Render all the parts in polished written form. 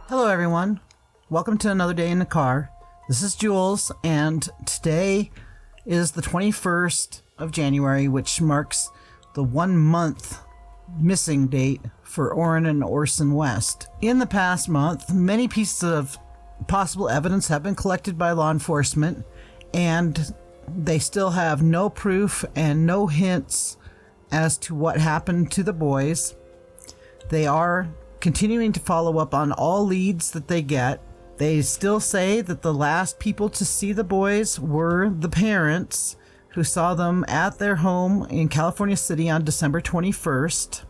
Hello everyone, welcome to Another Day in the Car. This is Julez, and today is the 21st of January, which marks the 1 month missing date for Orrin and Orson West. In the past month, many pieces of possible evidence have been collected by law enforcement, and they still have no proof and no hints as to what happened to the boys. They are continuing to follow up on all leads that they get. They still say that the last people to see the boys were the parents who saw them at their home in California City on December 21st.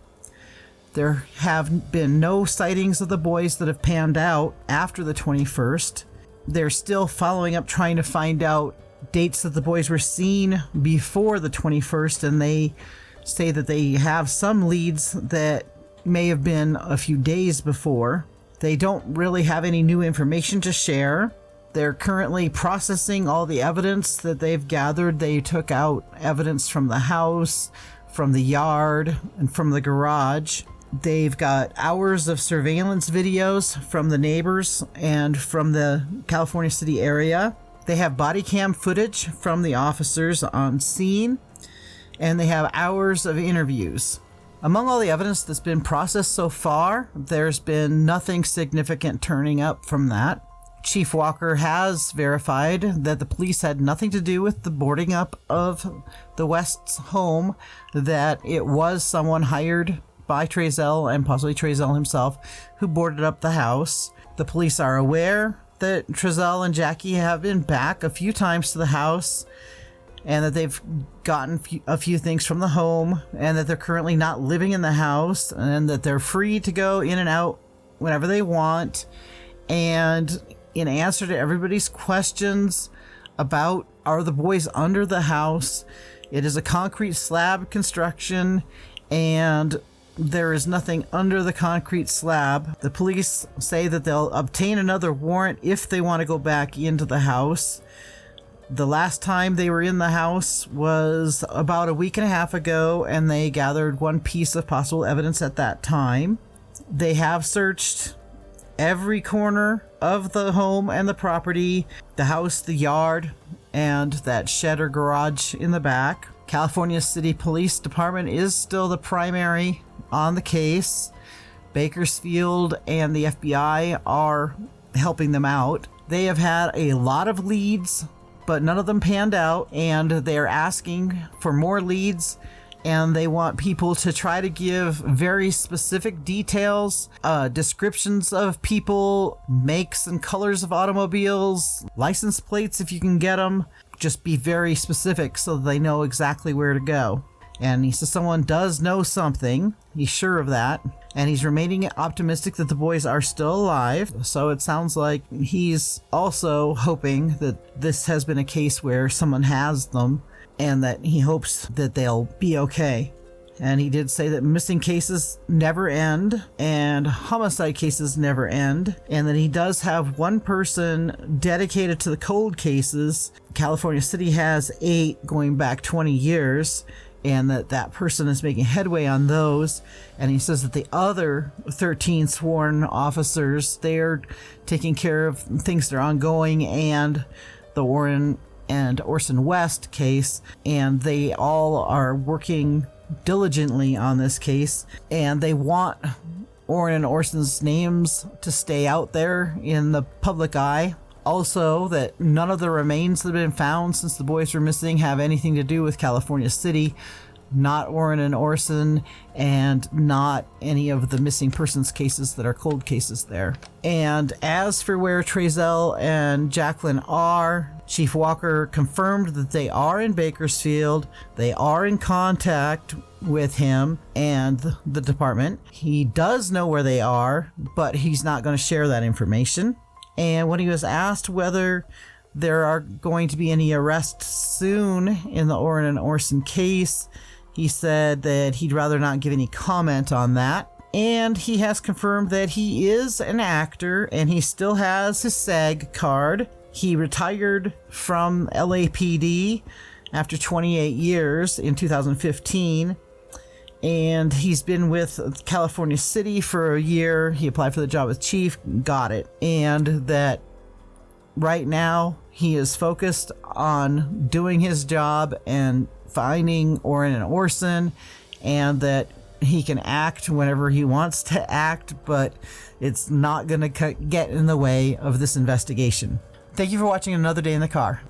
There have been no sightings of the boys that have panned out after the 21st. They're still following up, trying to find out dates that the boys were seen before the 21st, and they say that they have some leads that may have been a few days before. They don't really have any new information to share. They're currently processing all the evidence that they've gathered. They took out evidence from the house, from the yard, and from the garage. They've got hours of surveillance videos from the neighbors and from the California City area. They have body cam footage from the officers on scene, and they have hours of interviews. Among all the evidence that's been processed so far, there's been nothing significant turning up from that. Chief Walker has verified that the police had nothing to do with the boarding up of the West's home, that it was someone hired by Trezell and possibly Trezell himself who boarded up the house. The police are aware that Trezell and Jackie have been back a few times to the house, and that they've gotten a few things from the home, and that they're currently not living in the house, and that they're free to go in and out whenever they want. And in answer to everybody's questions about, are the boys under the house, it is a concrete slab construction, and there is nothing under the concrete slab. The police say that they'll obtain another warrant if they want to go back into the house. The last time they were in the house was about a week and a half ago, and they gathered one piece of possible evidence at that time. They have searched every corner of the home and the property, the house, the yard, and that shed or garage in the back. California City Police Department is still the primary on the case. Bakersfield and the FBI are helping them out. They have had a lot of leads, but none of them panned out, and they're asking for more leads, and they want people to try to give very specific details, descriptions of people, makes and colors of automobiles, license plates if you can get them. Just be very specific so they know exactly where to go. And he says someone does know something. He's sure of that. And he's remaining optimistic that the boys are still alive. So it sounds like he's also hoping that this has been a case where someone has them, and that he hopes that they'll be okay. And he did say that missing cases never end, and homicide cases never end, and that he does have one person dedicated to the cold cases. California City has 8 going back 20 years, and that person is making headway on those. And he says that the other 13 sworn officers, they're taking care of things that are ongoing, and the Orrin and Orson West case, and they all are working diligently on this case, and they want Orrin and Orson's names to stay out there in the public eye. Also, that none of the remains that have been found since the boys were missing have anything to do with California City, not Orrin and Orson, and not any of the missing persons cases that are cold cases there. And as for where Trezell and Jacqueline are, Chief Walker confirmed that they are in Bakersfield. They are in contact with him and the department. He does know where they are, but he's not going to share that information. And when he was asked whether there are going to be any arrests soon in the Orrin and Orson case, he said that he'd rather not give any comment on that. And he has confirmed that he is an actor and he still has his SAG card. He retired from LAPD after 28 years in 2015. and he's been with California City for a year. He applied for the job as chief, got it, and that right now he is focused on doing his job and finding Orrin and Orson, and that he can act whenever he wants to act, but it's not going to get in the way of this investigation. Thank you for watching Another Day in the Car.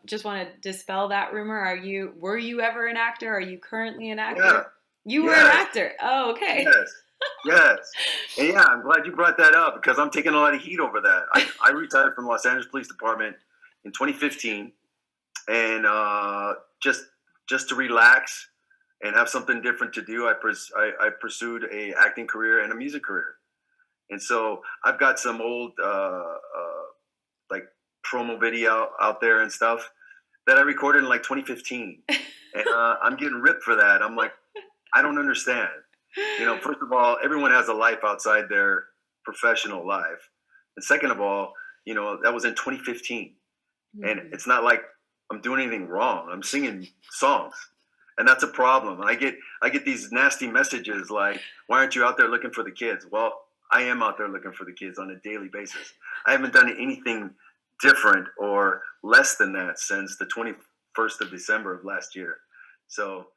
Just want to dispel that rumor. Were you ever an actor? Are you currently an actor? Yeah. You were an actor. Oh, okay. Yes. And yeah, I'm glad you brought that up because I'm taking a lot of heat over that. I retired from Los Angeles Police Department in 2015, and just to relax and have something different to do, I pursued a acting career and a music career. And so I've got some old like promo video out there and stuff that I recorded in like 2015, and I'm getting ripped for that. I'm like, I don't understand. First of all, everyone has a life outside their professional life, and second of all, that was in 2015, and it's not like I'm doing anything wrong. I'm singing songs, and that's a problem. I get these nasty messages like, "Why aren't you out there looking for the kids?" Well, I am out there looking for the kids on a daily basis. I haven't done anything different or less than that since the 21st of December of last year. So